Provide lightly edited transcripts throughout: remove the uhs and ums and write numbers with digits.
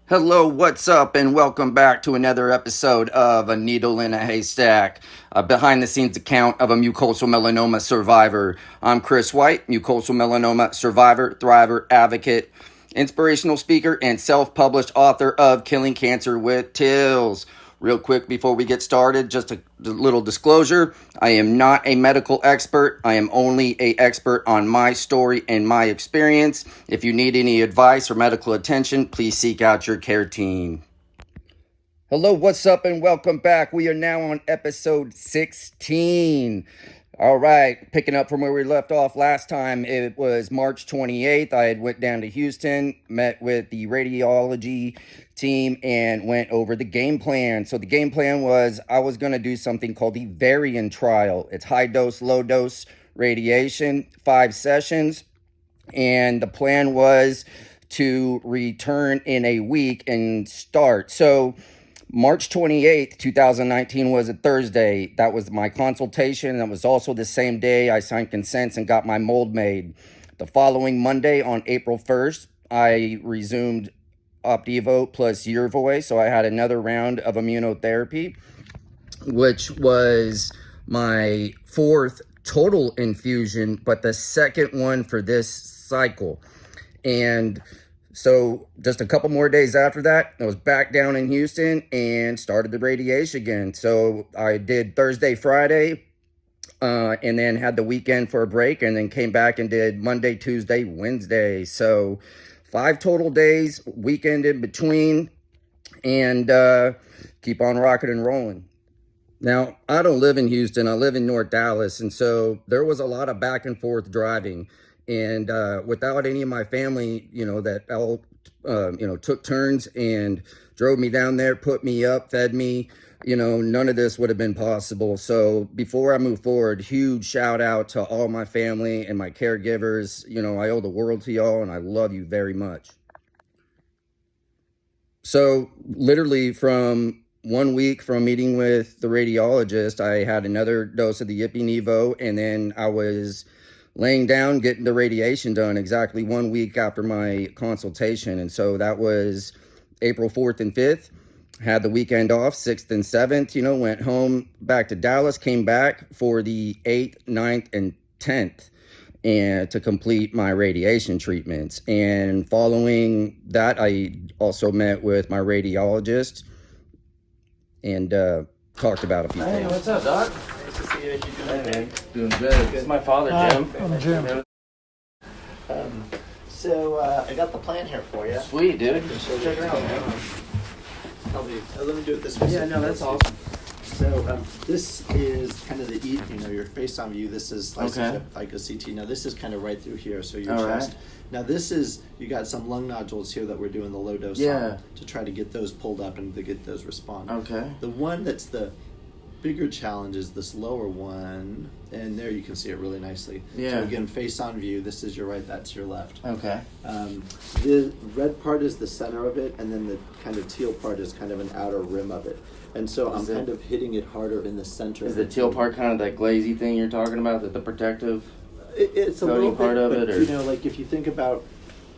Hello, what's up, and welcome back to another episode of A Needle in a Haystack, a behind-the-scenes account of a mucosal melanoma survivor. I'm Chris White, mucosal melanoma survivor, thriver, advocate, inspirational speaker, and self-published author of Killing Cancer with Tills. Real quick before we get started, just a little disclosure. I am not a medical expert. I am only an expert on my story and my experience. If you need any advice or medical attention, please seek out your care team. Hello, what's up, and welcome back. We are now on episode 16. All right, picking up from where we left off last time, it was March 28th. I had went down to Houston, met with the radiology team, and went over the game plan. So the game plan was I was going to do something called the Varian trial. It's high dose, low dose radiation, 5 sessions. And the plan was to return in a week and start. So March 28th, 2019 was a Thursday. That was my consultation. That was also the same day I signed consents and got my mold made. The following Monday on April 1st, I resumed Opdivo plus Yervoy. So I had another round of immunotherapy, which was my 4th total infusion, but the second one for this cycle. And so just a couple more days after that, I was back down in Houston and started the radiation again. So I did Thursday, Friday, and then had the weekend for a break, and then came back and did Monday, Tuesday, Wednesday. So 5 total days, weekend in between, and keep on rocking and rolling. Now, I don't live in Houston. I live in North Dallas, and so there was a lot of back and forth driving. And without any of my family, that all, took turns and drove me down there, put me up, fed me, none of this would have been possible. So before I move forward, huge shout out to all my family and my caregivers. I owe the world to y'all, and I love you very much. So literally from 1 week from meeting with the radiologist, I had another dose of the Ipi-Nivo, and then I was laying down, getting the radiation done exactly 1 week after my consultation. And so that was April 4th and 5th. Had the weekend off, 6th and 7th, went home back to Dallas, came back for the 8th, 9th, and 10th and to complete my radiation treatments. And following that, I also met with my radiologist and talked about a few things. Hey, what's up, Doc? Nice to see you. Hey, man. Doing good. This is my father, Jim. I'm Jim. So I got the plan here for you. Sweet, dude. Check it out, man. Let me do it this way. Yeah, no, that's awesome. So this is kind of the your face-on view. This is Okay. like a CT. Now this is kind of right through here, so your All chest. right. Now this is, you got some lung nodules here that we're doing the low dose Yeah. on to try to get those pulled up and to get those respond. Okay. The one that's the bigger challenge is this lower one, and there you can see it really nicely. Yeah. So again, face-on view. This is your right. That's your left. Okay. The red part is the center of it, and then the kind of teal part is kind of an outer rim of it. And so I'm kind of hitting it harder in the center. Is the teal part kind of that glazy thing you're talking about, that the protective? It's a little bit, part of but, it, or? like if you think about,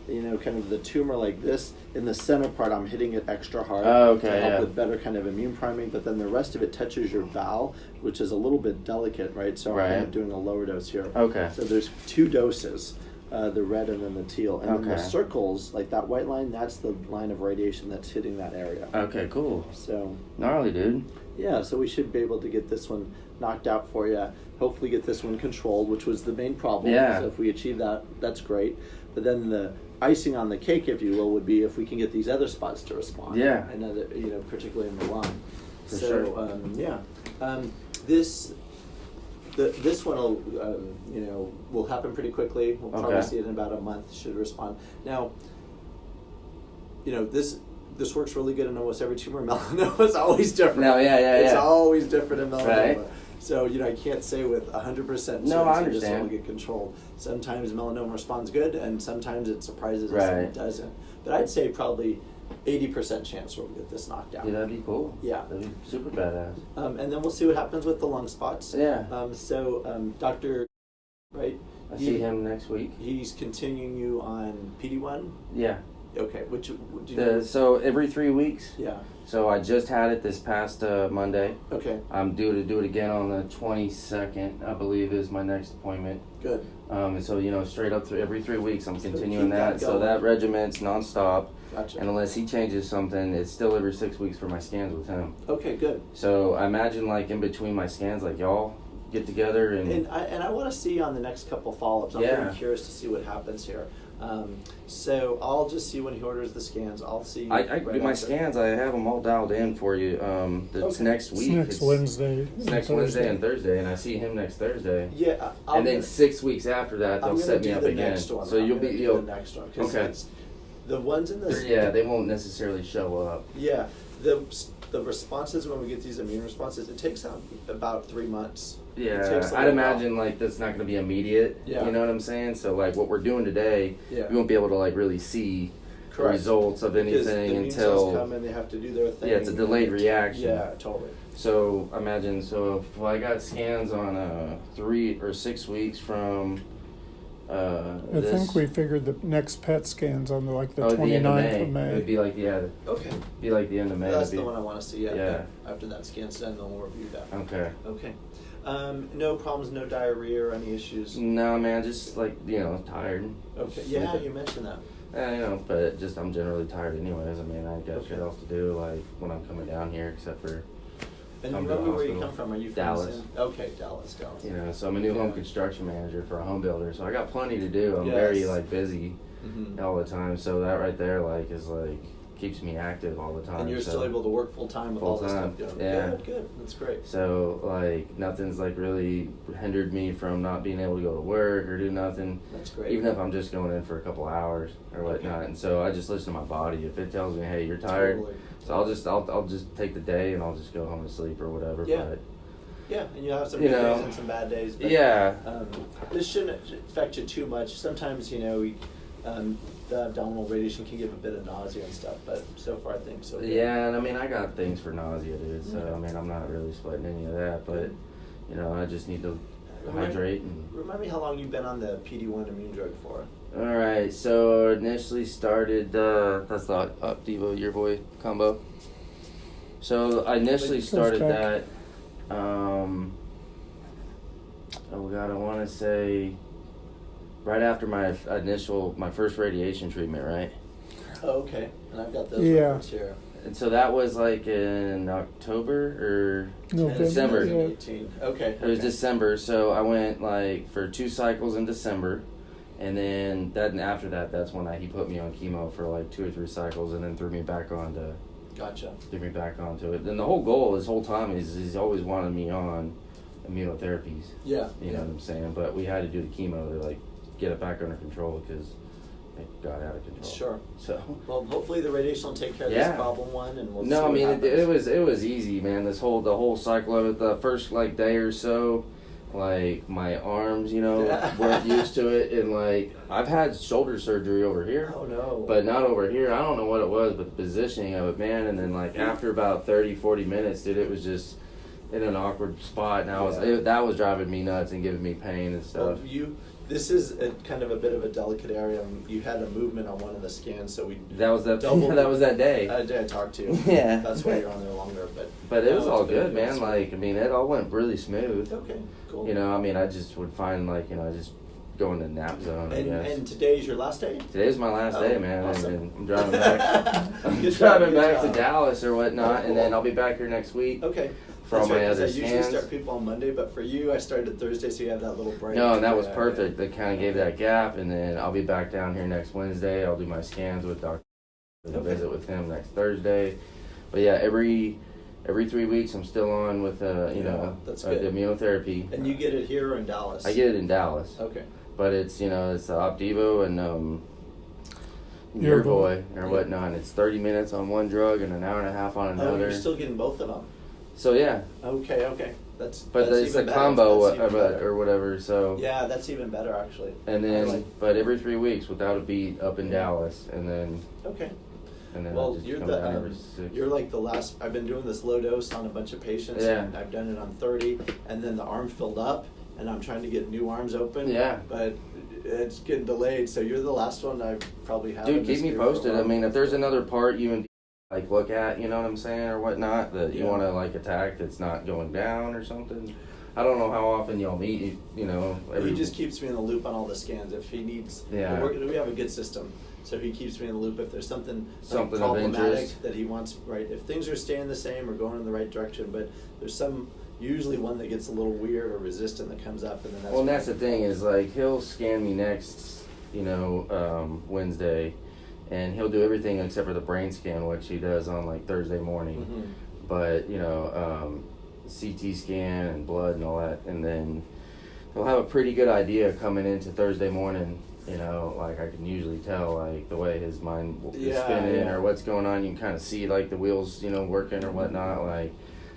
kind of the tumor like this, in the center part, I'm hitting it extra hard Oh, okay, to help yeah. with better kind of immune priming, but then the rest of it touches your bowel, which is a little bit delicate, right? So I'm kind Right. of doing a lower dose here. Okay. So there's 2 doses, the red and then the teal. And then the Okay. circles, like that white line, that's the line of radiation that's hitting that area. Okay, cool. So, Gnarly, dude. yeah, so we should be able to get this one knocked out for you. Hopefully get this one controlled, which was the main problem. Yeah. So if we achieve that, that's great. But then the icing on the cake, if you will, would be if we can get these other spots to respond. Yeah. And other, particularly in the lung. For so, sure. This one will, will happen pretty quickly. We'll probably Okay. see it in about a month. Should respond. Now, this works really good in almost every tumor. Melanoma is always different. No, yeah. It's always different in melanoma. Right. So, I can't say with 100% No, I certainty this understand. will get controlled. Sometimes melanoma responds good, and sometimes it surprises us and Right. it doesn't. But I'd say probably 80% chance we'll get this knocked out. Yeah, that'd be cool. Yeah. That'd be super badass. And then we'll see what happens with the lung spots. Yeah. Dr. Right? I see him next week. He's continuing you on PD-1. Yeah. Okay, which do you know? So every 3 weeks. Yeah. So I just had it this past Monday. Okay. I'm due to do it again on the 22nd, I believe, is my next appointment. Good. And so, straight up through every 3 weeks, I'm So continuing keep that that. So going. that regiment's nonstop. Gotcha. And unless he changes something, it's still every 6 weeks for my scans with him. Okay, good. So I imagine, like, in between my scans, like, y'all get together and I want to see on the next couple follow-ups. I'm Yeah. very curious to see what happens here. So I'll just see when he orders the scans. I'll see. I right do my after. scans. I have them all dialed in for you. It's Okay. next week. It's next Wednesday. It's next Wednesday and Thursday, and I see him next Thursday. Yeah, And then 6 weeks after that, I'm they'll gonna set me do up the again. next one. So I'm you'll gonna be do the next one. 'Cause okay. it's the ones in the Yeah, they won't necessarily show up. Yeah, the responses when we get these immune responses, it takes about 3 months. It Yeah, takes a I'd little imagine like that's not going to be immediate. Yeah. You know what I'm saying? So like what we're doing today, Yeah. we won't be able to like really see the Correct. results of Because the anything immune cells until come and they have to do their thing. yeah, it's a delayed reaction. Yeah, totally. So imagine if I got scans on 3 or 6 weeks from I think we figured the next PET scans on the 29th of May. It would be like Okay. be like the end of May. That's It'd the be- one I want to see. Yeah. Yeah. After that scan's done, then we'll review that. Okay. Okay. No problems, no diarrhea or any issues. No, man, just like tired. Okay. Just Yeah, sleeping. you mentioned that. But just I'm generally tired anyways. I mean, I got Okay. shit else to do like when I'm coming down here, except for And Come you to the remember where you hospital. come from? Are you from Dallas. Okay, Dallas. So I'm a new home Yeah. construction manager for a home builder. So I got plenty to do. I'm Yes. very busy Mm-hmm. all the time. So that right there is keeps me active all the time. And you're so. still able to work full time with all this Full-time, stuff going. yeah. Good. That's great. So nothing's really hindered me from not being able to go to work or do nothing. That's great. Even if I'm just going in for a couple hours or whatnot. And so I just listen to my body. If it tells me, hey, you're tired, Totally. so I'll just take the day and I'll just go home and sleep or whatever. Yeah. But Yeah, and you have some You good know, days and some bad days. But, yeah. This shouldn't affect you too much. Sometimes, the abdominal radiation can give a bit of nausea and stuff, but so far I think so. Good. Yeah, and I mean I got things for nausea, dude. So Okay. I mean I'm not really sweating any of that, but I just need to hydrate and. Remind me how long you've been on the PD-1 immune drug for. All right, so initially started that's the Devo Your Boy combo. So I initially started that. Oh God, I want to say right after my first radiation treatment, right? Oh, okay. And I've got those Yeah. records here. And so that was in October or November, December. yeah. 2018. Okay. It was okay. December, so I went for 2 cycles in December, and then after that, that's when he put me on chemo for 2 or 3 cycles, and then threw me back onto Gotcha. it. Then the whole goal this whole time is he's always wanted me on immunotherapies. Yeah. You know what I'm saying? But we had to do the chemo to get it back under control because it got out of control. Sure. So. Well, hopefully the radiation will take care of Yeah. this problem one, and we'll see No, I what mean happens. it was easy, man. The whole cycle of it. The first day or so, my arms, weren't used to it, and I've had shoulder surgery over here, Oh no. but not over here. I don't know what it was, but the positioning of it, man. And then after about 30-40 minutes, dude, it was just in an awkward spot, and that was driving me nuts and giving me pain and stuff. Well, this is kind of a bit of a delicate area. You had a movement on one of the scans, so we That was that. doubled- That was that day. day I talked to you. Yeah. That's why you're on there longer. But it was no, all it's been good, man. smooth. It all went really smooth. Okay, cool. I just would find just go in the nap zone. I guess. And today's your last day? Today's my last day, man. Awesome. And I'm driving back. I'm Good driving job, back good to job. Dallas or whatnot, Oh, and then cool. I'll be back here next week Okay. for all That's my right, 'cause other I usually scans. start people on Monday, but for you, I started Thursday, so you have that little break. No, and that was Yeah, perfect. yeah. They kind of gave that gap, and then I'll be back down here next Wednesday. I'll do my scans with Dr. Okay. Visit with him next Thursday. But yeah, every 3 weeks I'm still on with that's the good. immunotherapy. And you get it here or in Dallas? I get it in Dallas. Okay. But it's it's the Opdivo and Your Yervoy or whatnot. And it's 30 minutes on one drug and an hour and a half on Oh, another. you're still getting both of them. So yeah, Okay. but that's it's a even better. combo That's even of it better. or whatever. So Yeah, that's even better actually. and I then like- but every 3 weeks without a beat up in Yeah. Dallas, and then Okay. I'll Well, just you're come down every the 6. you're like the last. I've been doing this low dose on a bunch of patients, Yeah. and I've done it on 30, and then the arm filled up, and I'm trying to get new arms open. Yeah. But it's getting delayed, so you're the last one I probably have. Dude, keep me posted. I mean, if there's another part you and like look at, you know what I'm saying, or whatnot, that you want to like attack that's not going down or something. I don't know how often y'all meet, you know. He just keeps me in the loop on all the scans. If he needs, we have a good system, so he keeps me in the loop. If there's something problematic that he wants, right? If things are staying the same or going in the right direction, but there's usually one that gets a little weird or resistant that comes up, and then that's the thing is like he'll scan me next, Wednesday, and he'll do everything except for the brain scan, which he does on like Thursday morning. Mm-hmm. But CT scan and blood and all that, and then he'll have a pretty good idea coming into Thursday morning. Like I can usually tell like the way his mind is spinning or what's going on. You can kind of see like the wheels, working or whatnot. Like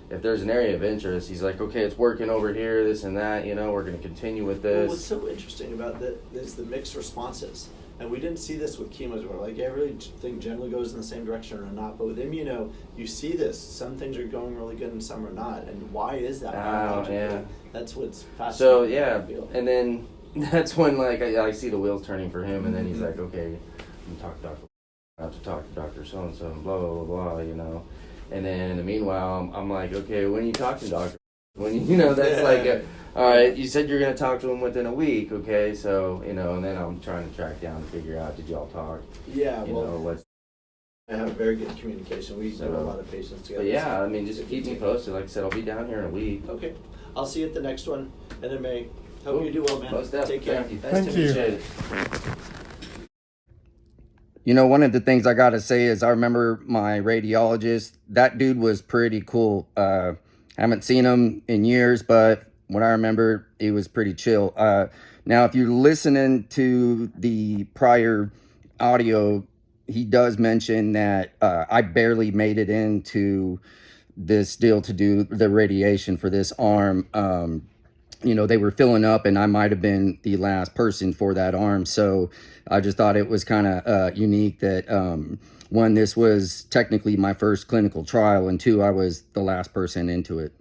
if there's an area of interest, he's like, okay, it's working over here, this and that. We're going to continue with this. Well, what's so interesting about that is the mixed responses. And we didn't see this with chemos where like everything generally goes in the same direction or not. But with immuno, you see this. Some things are going really good and some are not. And why is that? That's what's fascinating. So, and then that's when like I see the wheels turning for him. And then he's like, okay, I'm talk to Dr. I have to talk to Dr. So-and-so and blah, blah, blah, blah, And then in the meanwhile, I'm like, okay, when you talk to Dr. When that's like all right, you said you're going to talk to him within a week, okay? So, and then I'm trying to track down and figure out, did y'all talk? Yeah, I have very good communication. We do a lot of patients together. But just keep me posted. Like I said, I'll be down here in a week. Okay. I'll see you at the next one. And then May. Hope you do well, man. Take care. Thank you. Thank you. Appreciate it. One of the things I got to say is I remember my radiologist. That dude was pretty cool. Haven't seen him in years, but what I remember, he was pretty chill. Now, if you're listening to the prior audio, he does mention that I barely made it into this deal to do the radiation for this arm. They were filling up, and I might have been the last person for that arm. So I just thought it was kind of unique that, one, this was technically my first clinical trial, and two, I was the last person into it.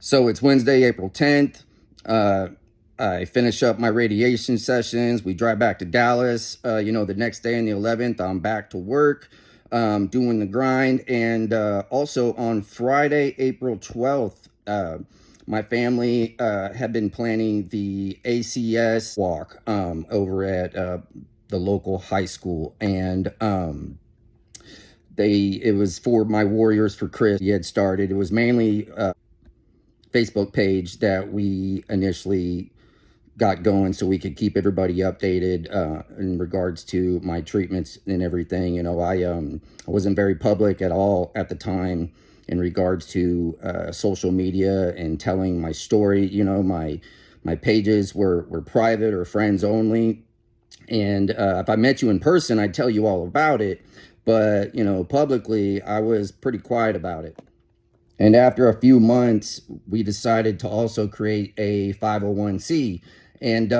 So it's Wednesday, April 10th. I finish up my radiation sessions. We drive back to Dallas. The next day on the 11th, I'm back to work, doing the grind. And also on Friday, April 12th, my family had been planning the ACS walk over at the local high school. And it was for my Warriors for Chris. He had started. It was mainly Facebook page that we initially got going so we could keep everybody updated in regards to my treatments and everything. I wasn't very public at all at the time in regards to social media and telling my story. My pages were private or friends only. And if I met you in person, I'd tell you all about it. But, publicly, I was pretty quiet about it. And after a few months, we decided to also create a 501c. And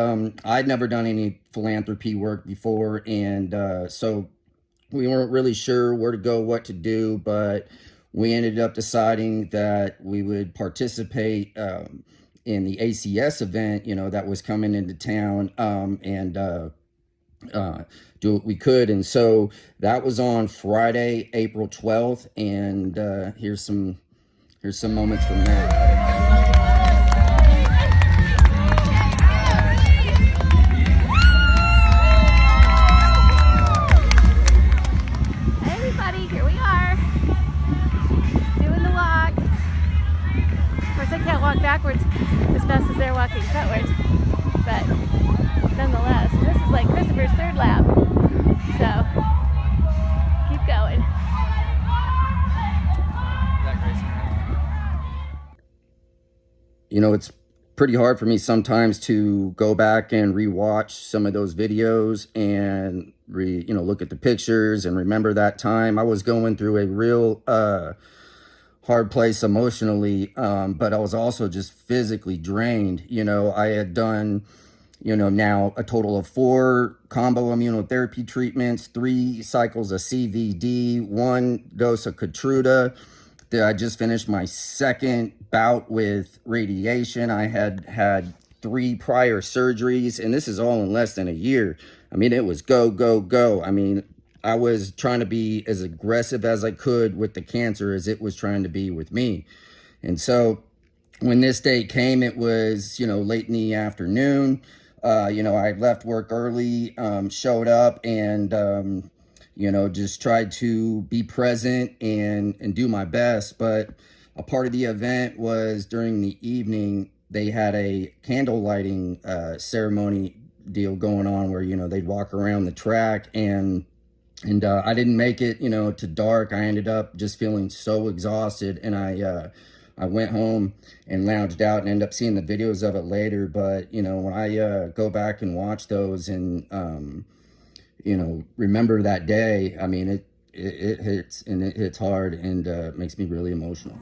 I'd never done any philanthropy work before. And so we weren't really sure where to go, what to do. But we ended up deciding that we would participate in the ACS event, that was coming into town, and do what we could. And so that was on Friday, April 12th. And here's some moments from that. Hey everybody, here we are, doing the walk. Of course I can't walk backwards as fast as they're walking frontwards, but nonetheless, this is like Christopher's third lap, so keep going. It's pretty hard for me sometimes to go back and rewatch some of those videos and look at the pictures and remember that time. I was going through a real hard place emotionally, but I was also just physically drained. I had done now a total of 4 combo immunotherapy treatments, 3 cycles of CVD, 1 dose of Keytruda. I just finished my second bout with radiation. I had 3 prior surgeries, and this is all in less than a year. I mean, it was go, go, go. I mean, I was trying to be as aggressive as I could with the cancer as it was trying to be with me. And so when this day came, it was, late in the afternoon. I left work early, showed up, and, just tried to be present and do my best. But a part of the event was during the evening, they had a candle lighting ceremony deal going on where, they'd walk around the track, and I didn't make it, to dark. I ended up just feeling so exhausted, and I went home and lounged out and ended up seeing the videos of it later. But, when I go back and watch those and, remember that day, I mean, it hits, and it hits hard, and makes me really emotional.